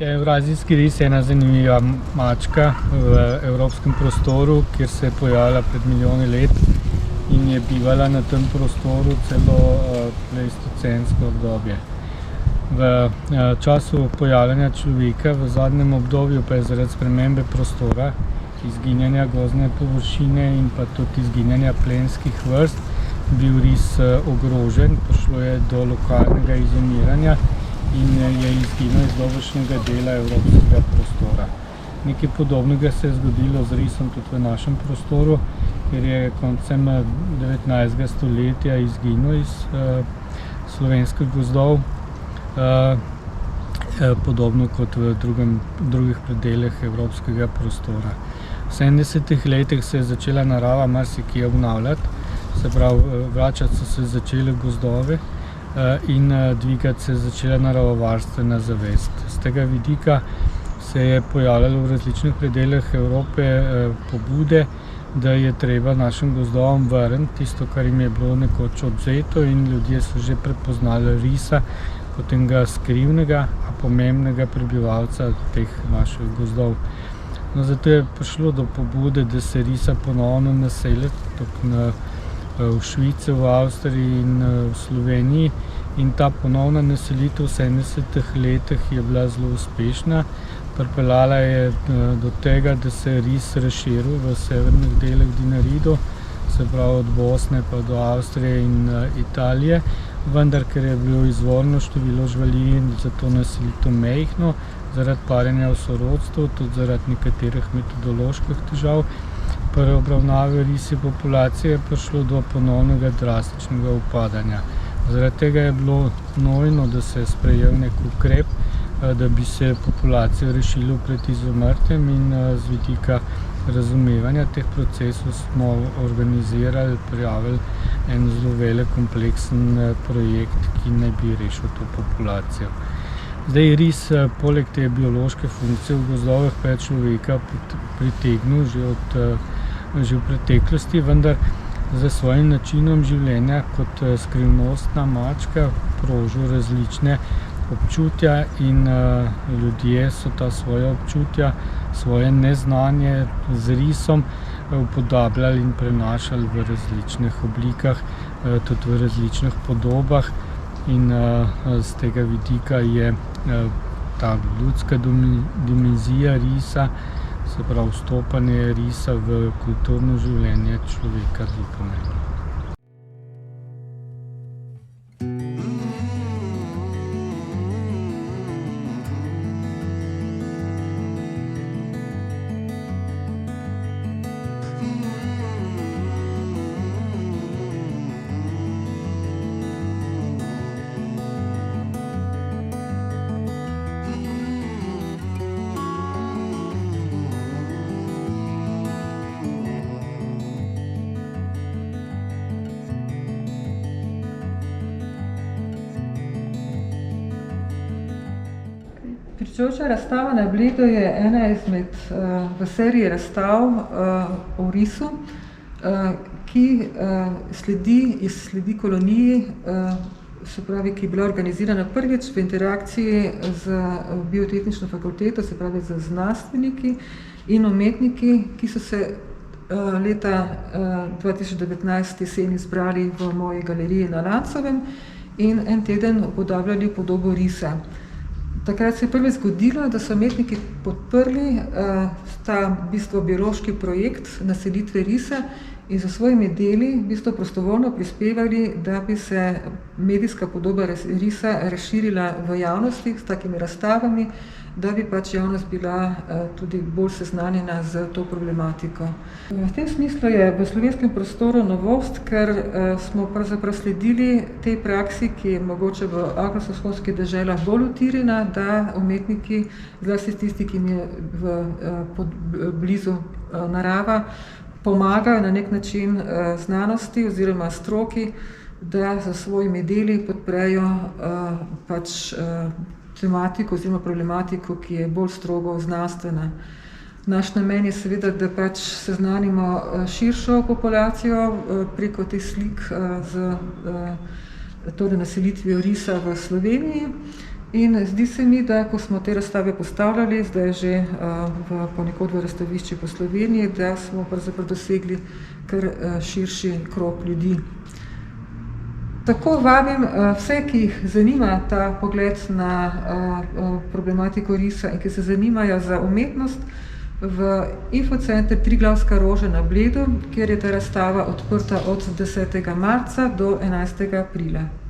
Evrazijski ris je ena zanimiva mačka v evropskem prostoru, kjer se je pojavila pred milijoni let in je bivala na tem prostoru celo pleistocensko obdobje. V času pojavljanja človeka v zadnjem obdobju pa je zaradi spremembe prostora, izginjanja gozdne površine in pa tudi izginjanja plemskih vrst bil ris ogrožen, prišlo je do lokalnega izumiranja in je izginil iz dobršnega dela evropskega prostora. Nekaj podobnega se je zgodilo z risom tudi v našem prostoru, ker je koncem 19. stoletja izginil iz slovenskih gozdov, podobno kot v drugih predelih evropskega prostora. V 70. letih se je začela narava marsikje obnavljati, se pravi, vračati so se začele gozdove in dvigati se je začela naravovarstvena zavest. Z tega vidika se je pojavljalo v različnih predelih Evrope pobude, da je treba našim gozdovom vrniti tisto, kar jim je bilo nekoč odvzeto, in ljudje so že prepoznali risa kot enega skrivnega, a pomembnega prebivalca teh naših gozdov. No, zato je prišlo do pobude, da se risa ponovno naseli v Švici, v Avstriji in v Sloveniji, in ta ponovna naselitev v 70. letih je bila zelo uspešna. Pripeljala je do tega, da se je ris razširil v severnih delih Dinaridov, se pravi od Bosne pa do Avstrije in Italije, vendar ker je bilo izvorno število živali za to naselitev majhno, zaradi parjenja v sorodstvu, tudi zaradi nekaterih metodoloških težav pri obravnavi risje populacije je prišlo do ponovnega drastičnega upadanja. Zaradi tega je bilo nujno, da se je sprejel nek ukrep, da bi se populacijo rešilo pred izumrtjem, in z vidika razumevanja teh procesov smo organizirali, prijavili en zelo velik kompleksen projekt, ki naj bi rešil to populacijo. Zdaj, ris poleg te biološke funkcije v gozdovih pa je človeka pritegnil že v preteklosti, vendar za svojim načinom življenja kot skrivnostna mačka prožil različne občutja in ljudje so ta svoja občutja, svoje neznanje z risom upodabljali in prenašali v različnih oblikah, tudi v različnih podobah, in z tega vidika je ta ljudska dimenzija risa, se pravi vstopanje risa v kulturno življenje človeka, zelo pomembno. Pričujoča razstava na Bledu je ena izmed v seriji razstav o risu, ki sledi koloniji, se pravi, ki je bila organizirana prvič v interakciji z biotehnično fakulteto, se pravi z znanstveniki in umetniki, ki so se leta 2019 jeseni zbrali v moji galeriji na Lancovem in en teden upodabljali podobo risa. Takrat se je prvič zgodilo, da so umetniki podprli ta v bistvu biološki projekt naselitve risa in s svojimi deli v bistvu prostovoljno prispevali, da bi se medijska podoba risa razširila v javnosti s takimi razstavami, da bi pač javnost bila tudi bolj seznanjena z to problematiko. V tem smislu je v slovenskem prostoru novost, ker smo pravzaprav sledili tej praksi, ki je mogoče v anglosaksonskih deželah bolj utirjena, da umetniki, zlasti tisti, ki jim je blizu narava, pomagajo na nek način znanosti oziroma stroki, da s svojimi deli podprejo tematiko oziroma problematiko, ki je bolj strogo znanstvena. Naš namen je seveda, da pač seznanimo širšo populacijo preko teh slik z naselitvijo risa v Sloveniji In zdi se mi, da ko smo te razstave postavljali, zdaj že ponekod v razstavišči po Sloveniji, da smo pravzaprav dosegli kar širši krog ljudi. Tako vabim vse, ki jih zanima ta pogled na problematiko risa in ki se zanimajo za umetnost, v Infocenter Triglavska roža na Bledu, kjer je ta razstava odprta od 10. marca do 11. aprila.